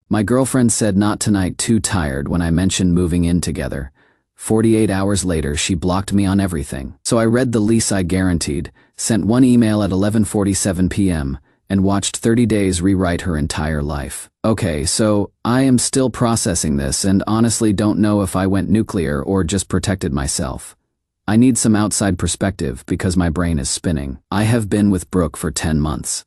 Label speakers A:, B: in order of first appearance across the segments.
A: My girlfriend said not tonight, too tired when I mentioned moving in together. 48 hours later, she blocked me on everything. So I read the lease I guaranteed, sent one email at 11:47 p.m., and watched 30 days rewrite her entire life. Okay, so I am still processing this and honestly don't know if I went nuclear or just protected myself. I need some outside perspective because my brain is spinning. I have been with Brooke for 10 months.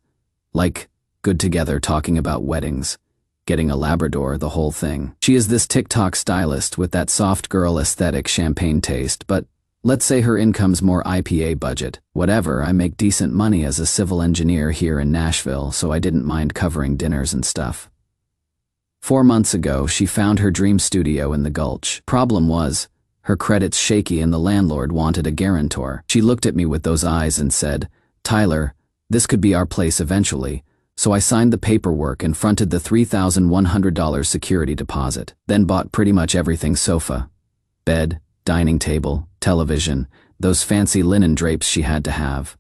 A: Like, good together talking about weddings, getting a Labrador, the whole thing. She is this TikTok stylist with that soft girl aesthetic champagne taste, but let's say her income's more IPA budget. Whatever, I make decent money as a civil engineer here in Nashville, so I didn't mind covering dinners and stuff. 4 months ago, she found her dream studio in the Gulch. Problem was, her credit's shaky and the landlord wanted a guarantor. She looked at me with those eyes and said, "Tyler, this could be our place eventually." So I signed the paperwork and fronted the $3,100 security deposit, then bought pretty much everything: sofa, bed, dining table, television, those fancy linen drapes she had to have.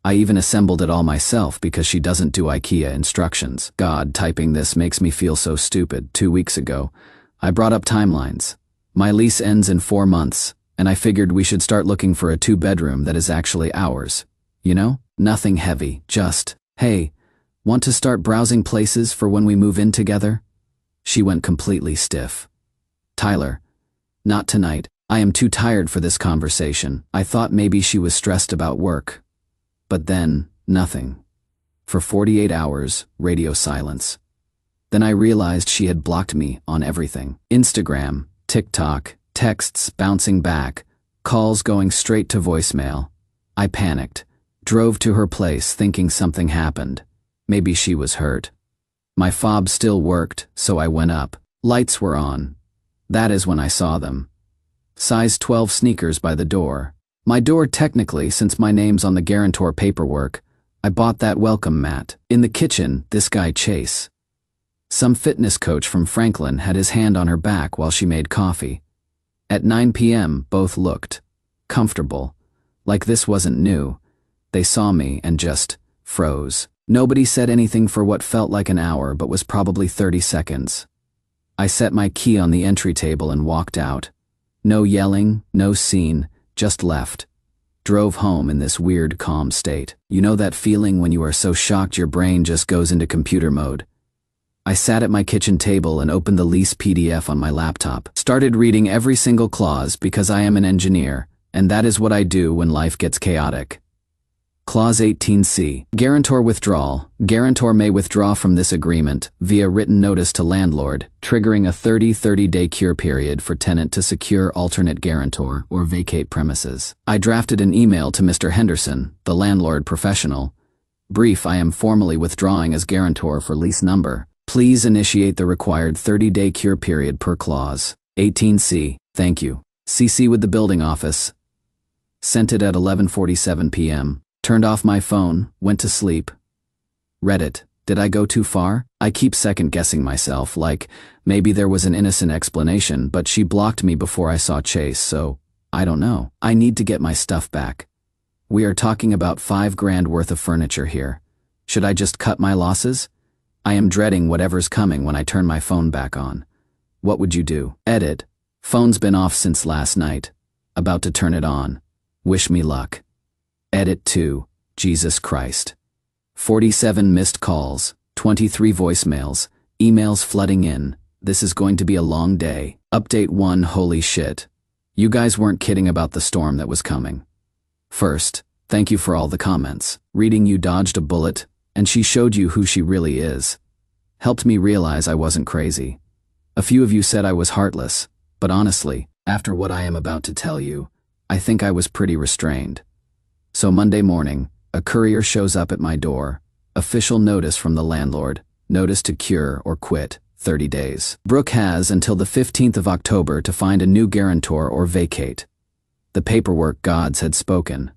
A: I even assembled it all myself because she doesn't do IKEA instructions. God, typing this makes me feel so stupid. 2 weeks ago, I brought up timelines. My lease ends in 4 months, and I figured we should start looking for a 2-bedroom that is actually ours. You know? Nothing heavy, just, hey, want to start browsing places for when we move in together? She went completely stiff. Tyler, not tonight. I am too tired for this conversation. I thought maybe she was stressed about work. But then, nothing. For 48 hours, radio silence. Then I realized she had blocked me on everything. Instagram, TikTok, texts bouncing back, calls going straight to voicemail. I panicked, drove to her place thinking something happened. Maybe she was hurt. My fob still worked, so I went up. Lights were on. That is when I saw them. Size 12 sneakers by the door. My door technically, since my name's on the guarantor paperwork. I bought that welcome mat. In the kitchen, this guy Chase. Some fitness coach from Franklin had his hand on her back while she made coffee. At 9 p.m., both looked comfortable, like this wasn't new. They saw me and just froze. Nobody said anything for what felt like an hour but was probably 30 seconds. I set my key on the entry table and walked out. No yelling, no scene, just left. Drove home in this weird calm state. You know that feeling when you are so shocked your brain just goes into computer mode? I sat at my kitchen table and opened the lease PDF on my laptop. Started reading every single clause because I am an engineer, and that is what I do when life gets chaotic. Clause 18C. Guarantor withdrawal. Guarantor may withdraw from this agreement via written notice to landlord, triggering a 30-day cure period for tenant to secure alternate guarantor or vacate premises. I drafted an email to Mr. Henderson, the landlord professional. Brief: I am formally withdrawing as guarantor for lease number. Please initiate the required 30-day cure period per clause. 18C. Thank you. CC with the building office. Sent it at 11:47 p.m. Turned off my phone, went to sleep. Read it. Did I go too far? I keep second-guessing myself, like maybe there was an innocent explanation, but she blocked me before I saw Chase, so I don't know. I need to get my stuff back. We are talking about $5,000 worth of furniture here. Should I just cut my losses? I am dreading whatever's coming when I turn my phone back on. What would you do? Edit. Phone's been off since last night. About to turn it on. Wish me luck. Edit 2. Jesus Christ. 47 missed calls, 23 voicemails, emails flooding in. This is going to be a long day. Update 1. Holy shit. You guys weren't kidding about the storm that was coming. First, thank you for all the comments. Reading you dodged a bullet, and she showed you who she really is. Helped me realize I wasn't crazy. A few of you said I was heartless, but honestly, after what I am about to tell you, I think I was pretty restrained. So Monday morning, a courier shows up at my door. Official notice from the landlord. Notice to cure or quit, 30 days. Brooke has until the 15th of October to find a new guarantor or vacate. The paperwork gods had spoken.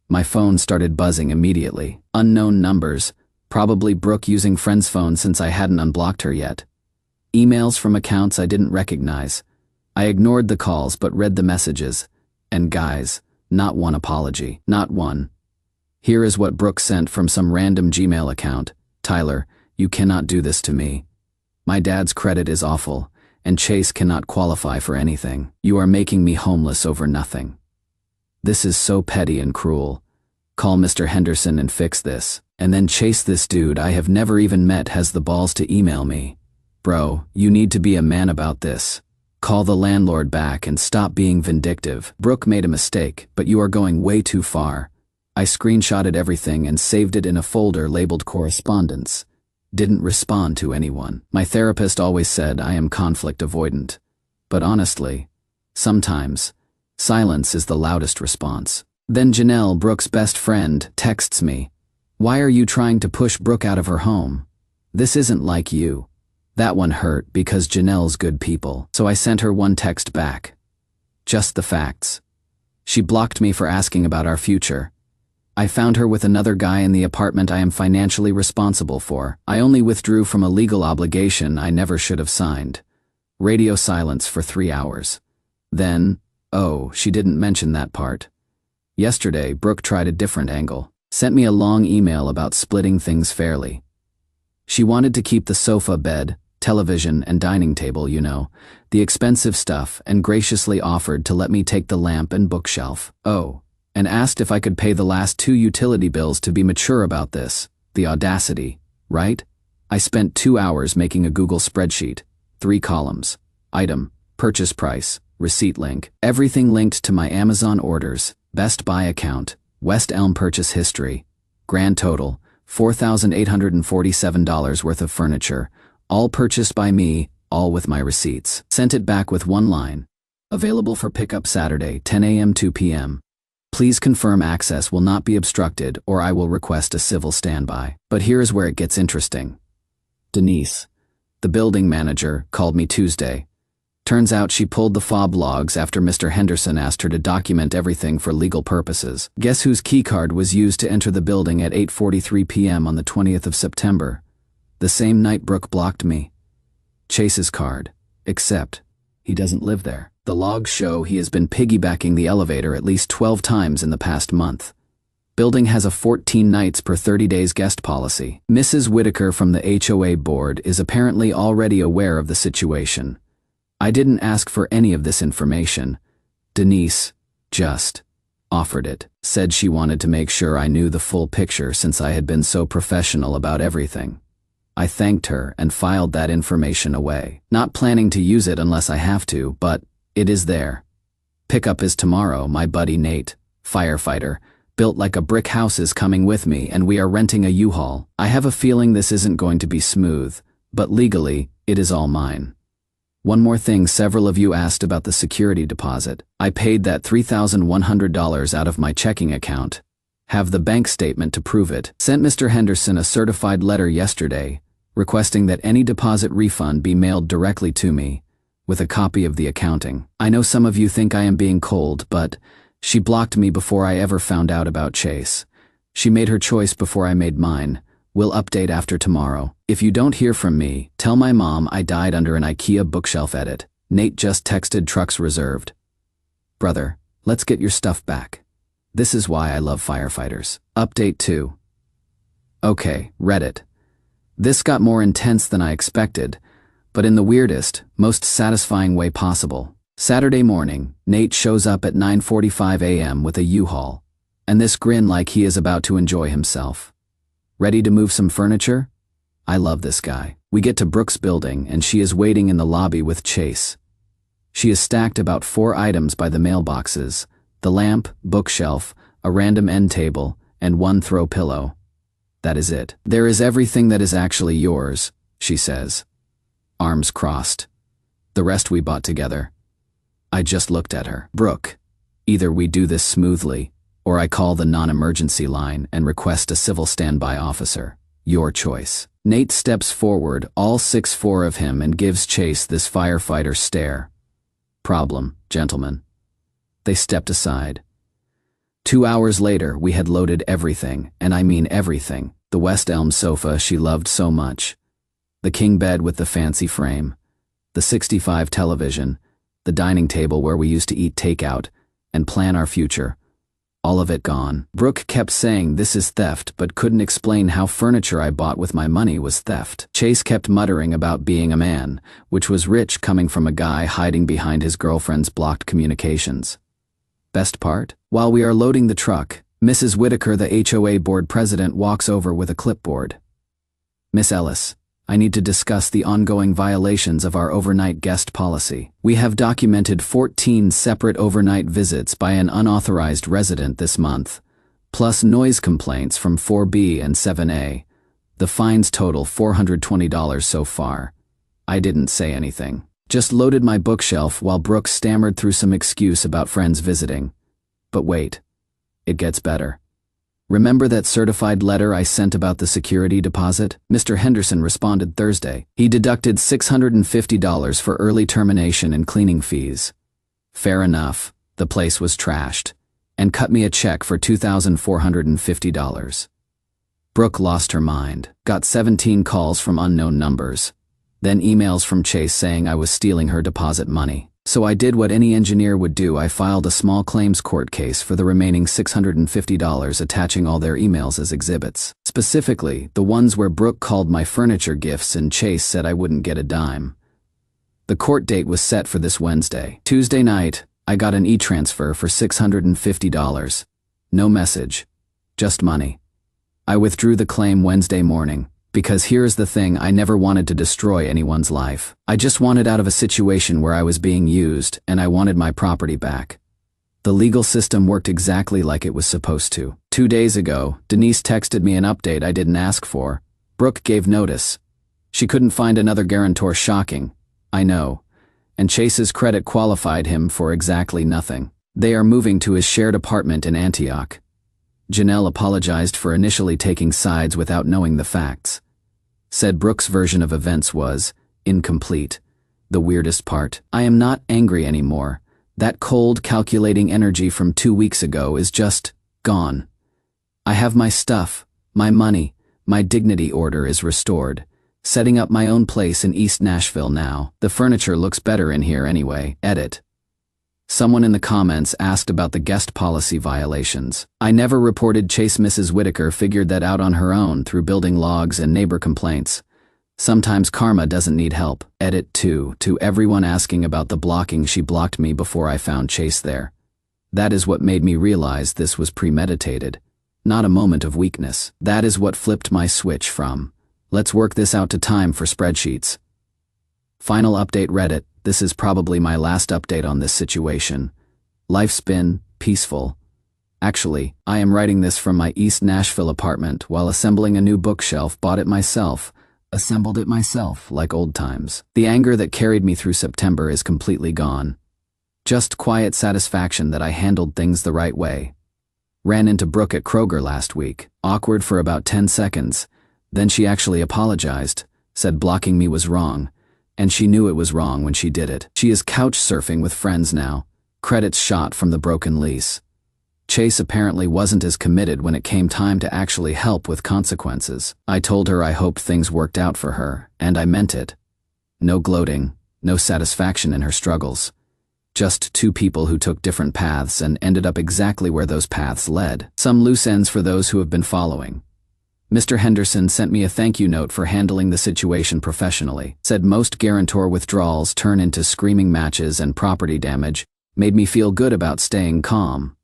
A: My phone started buzzing immediately. Unknown numbers, probably Brooke using friend's phone since I hadn't unblocked her yet. Emails from accounts I didn't recognize. I ignored the calls but read the messages. And guys, not one apology, not one. Here is what Brooke sent from some random Gmail account. Tyler, you cannot do this to me. My dad's credit is awful, and Chase cannot qualify for anything. You are making me homeless over nothing. This is so petty and cruel. Call Mr. Henderson and fix this. And then Chase, this dude I have never even met, has the balls to email me. Bro, you need to be a man about this. Call the landlord back and stop being vindictive. Brooke made a mistake, but you are going way too far. I screenshotted everything and saved it in a folder labeled correspondence. Didn't respond to anyone. My therapist always said I am conflict avoidant. But honestly, sometimes, silence is the loudest response. Then Janelle, Brooke's best friend, texts me. Why are you trying to push Brooke out of her home? This isn't like you. That one hurt because Janelle's good people. So I sent her one text back. Just the facts. She blocked me for asking about our future. I found her with another guy in the apartment I am financially responsible for. I only withdrew from a legal obligation I never should have signed. Radio silence for 3 hours. Then, oh, she didn't mention that part. Yesterday, Brooke tried a different angle. Sent me a long email about splitting things fairly. She wanted to keep the sofa, bed, television, and dining table, you know, the expensive stuff, and graciously offered to let me take the lamp and bookshelf. Oh, and asked if I could pay the last 2 utility bills to be mature about this. The audacity, right? I spent 2 hours making a Google spreadsheet, 3 columns, item, purchase price, receipt link, everything linked to my Amazon orders, Best Buy account, West Elm purchase history, grand total, $4,847 worth of furniture, all purchased by me, all with my receipts. Sent it back with one line. Available for pickup Saturday, 10 a.m. 2 p.m. Please confirm access will not be obstructed or I will request a civil standby. But here is where it gets interesting. Denise, the building manager, called me Tuesday. Turns out she pulled the fob logs after Mr. Henderson asked her to document everything for legal purposes. Guess whose keycard was used to enter the building at 8:43 p.m. on the 20th of September? The same night Brooke blocked me. Chase's card. Except, he doesn't live there. The logs show he has been piggybacking the elevator at least 12 times in the past month. Building has a 14 nights per 30 days guest policy. Mrs. Whitaker from the HOA board is apparently already aware of the situation. I didn't ask for any of this information. Denise just offered it, said she wanted to make sure I knew the full picture since I had been so professional about everything. I thanked her and filed that information away, not planning to use it unless I have to, but it is there. Pickup is tomorrow. My buddy Nate, firefighter, built like a brick house, is coming with me and we are renting a U-Haul. I have a feeling this isn't going to be smooth, but legally, it is all mine. One more thing, several of you asked about the security deposit. I paid that $3,100 out of my checking account. Have the bank statement to prove it. Sent Mr. Henderson a certified letter yesterday, requesting that any deposit refund be mailed directly to me, with a copy of the accounting. I know some of you think I am being cold, but she blocked me before I ever found out about Chase. She made her choice before I made mine. We'll update after tomorrow. If you don't hear from me, tell my mom I died under an IKEA bookshelf edit. Nate just texted trucks reserved. Brother, let's get your stuff back. This is why I love firefighters. Update 2. Okay, Reddit. This got more intense than I expected, but in the weirdest, most satisfying way possible. Saturday morning, Nate shows up at 9:45 a.m. with a U-Haul, and this grin like he is about to enjoy himself. Ready to move some furniture? I love this guy. We get to Brooke's building and she is waiting in the lobby with Chase. She has stacked about 4 items by the mailboxes: the lamp, bookshelf, a random end table, and 1 throw pillow. That is it. There is everything that is actually yours, she says. Arms crossed. The rest we bought together. I just looked at her. Brooke, either we do this smoothly, or I call the non-emergency line and request a civil standby officer. Your choice. Nate steps forward, all 6'4" of him, and gives Chase this firefighter stare. Problem, gentlemen. They stepped aside. 2 hours later, we had loaded everything, and I mean everything. The West Elm sofa she loved so much. The king bed with the fancy frame. The 65 television. The dining table where we used to eat takeout and plan our future. All of it gone. Brooke kept saying this is theft but couldn't explain how furniture I bought with my money was theft. Chase kept muttering about being a man, which was rich coming from a guy hiding behind his girlfriend's blocked communications. Best part? While we are loading the truck, Mrs. Whitaker, the HOA board president, walks over with a clipboard. "Miss Ellis, I need to discuss the ongoing violations of our overnight guest policy. We have documented 14 separate overnight visits by an unauthorized resident this month, plus noise complaints from 4B and 7A. The fines total $420 so far." I didn't say anything. Just loaded my bookshelf while Brooke stammered through some excuse about friends visiting. But wait, it gets better. "Remember that certified letter I sent about the security deposit?" Mr. Henderson responded Thursday. He deducted $650 for early termination and cleaning fees. Fair enough, the place was trashed, and cut me a check for $2,450. Brooke lost her mind, got 17 calls from unknown numbers, then emails from Chase saying I was stealing her deposit money. So I did what any engineer would do. I filed a small claims court case for the remaining $650, attaching all their emails as exhibits. Specifically, the ones where Brooke called my furniture gifts and Chase said I wouldn't get a dime. The court date was set for this Wednesday. Tuesday night, I got an e-transfer for $650. No message, just money. I withdrew the claim Wednesday morning. Because here's the thing, I never wanted to destroy anyone's life. I just wanted out of a situation where I was being used, and I wanted my property back. The legal system worked exactly like it was supposed to. 2 days ago, Denise texted me an update I didn't ask for. Brooke gave notice. She couldn't find another guarantor. Shocking, I know. And Chase's credit qualified him for exactly nothing. They are moving to his shared apartment in Antioch. Janelle apologized for initially taking sides without knowing the facts. Said Brooke's version of events was incomplete. The weirdest part, I am not angry anymore. That cold, calculating energy from 2 weeks ago is just gone. I have my stuff, my money, my dignity. Order is restored. Setting up my own place in East Nashville now. The furniture looks better in here anyway. Edit. Someone in the comments asked about the guest policy violations. I never reported Chase. Mrs. Whitaker figured that out on her own through building logs and neighbor complaints. Sometimes karma doesn't need help. Edit 2. To everyone asking about the blocking, she blocked me before I found Chase there. That is what made me realize this was premeditated. Not a moment of weakness. That is what flipped my switch from, let's work this out, to time for spreadsheets. Final update Reddit. This is probably my last update on this situation. Life's been peaceful. Actually, I am writing this from my East Nashville apartment while assembling a new bookshelf. Bought it myself. Assembled it myself, like old times. The anger that carried me through September is completely gone. Just quiet satisfaction that I handled things the right way. Ran into Brooke at Kroger last week. Awkward for about 10 seconds. Then she actually apologized, said blocking me was wrong. And she knew it was wrong when she did it. She is couch surfing with friends now. Credits shot from the broken lease. Chase apparently wasn't as committed when it came time to actually help with consequences. I told her I hoped things worked out for her, and I meant it. No gloating, no satisfaction in her struggles. Just two people who took different paths and ended up exactly where those paths led. Some loose ends for those who have been following. Mr. Henderson sent me a thank you note for handling the situation professionally. Said most guarantor withdrawals turn into screaming matches and property damage. Made me feel good about staying calm.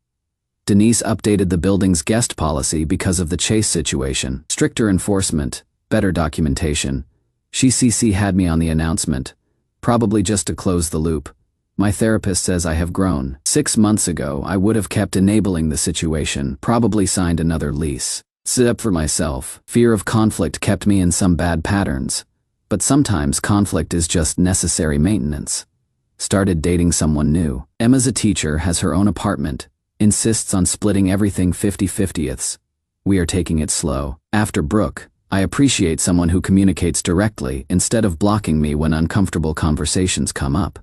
A: Denise updated the building's guest policy because of the Chase situation. Stricter enforcement, better documentation. She had me on the announcement. Probably just to close the loop. My therapist says I have grown. 6 months ago, I would have kept enabling the situation, probably signed another lease. Except for myself, fear of conflict kept me in some bad patterns. But sometimes conflict is just necessary maintenance. Started dating someone new. Emma's a teacher, has her own apartment. Insists on splitting everything 50-50ths. We are taking it slow. After Brooke, I appreciate someone who communicates directly instead of blocking me when uncomfortable conversations come up.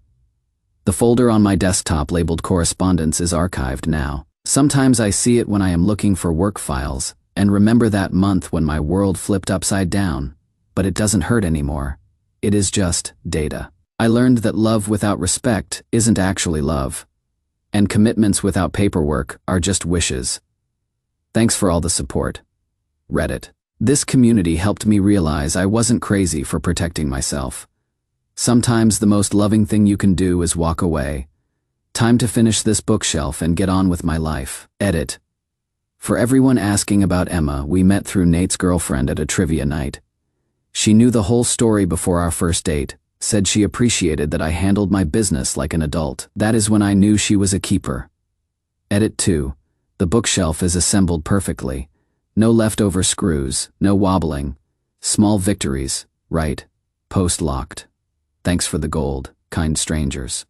A: The folder on my desktop labeled correspondence is archived now. Sometimes I see it when I am looking for work files, and remember that month when my world flipped upside down. But it doesn't hurt anymore. It is just data. I learned that love without respect isn't actually love. And commitments without paperwork are just wishes. Thanks for all the support. Reddit. This community helped me realize I wasn't crazy for protecting myself. Sometimes the most loving thing you can do is walk away. Time to finish this bookshelf and get on with my life. Edit. For everyone asking about Emma, we met through Nate's girlfriend at a trivia night. She knew the whole story before our first date, said she appreciated that I handled my business like an adult. That is when I knew she was a keeper. Edit 2. The bookshelf is assembled perfectly. No leftover screws, no wobbling. Small victories, right? Post locked. Thanks for the gold, kind strangers.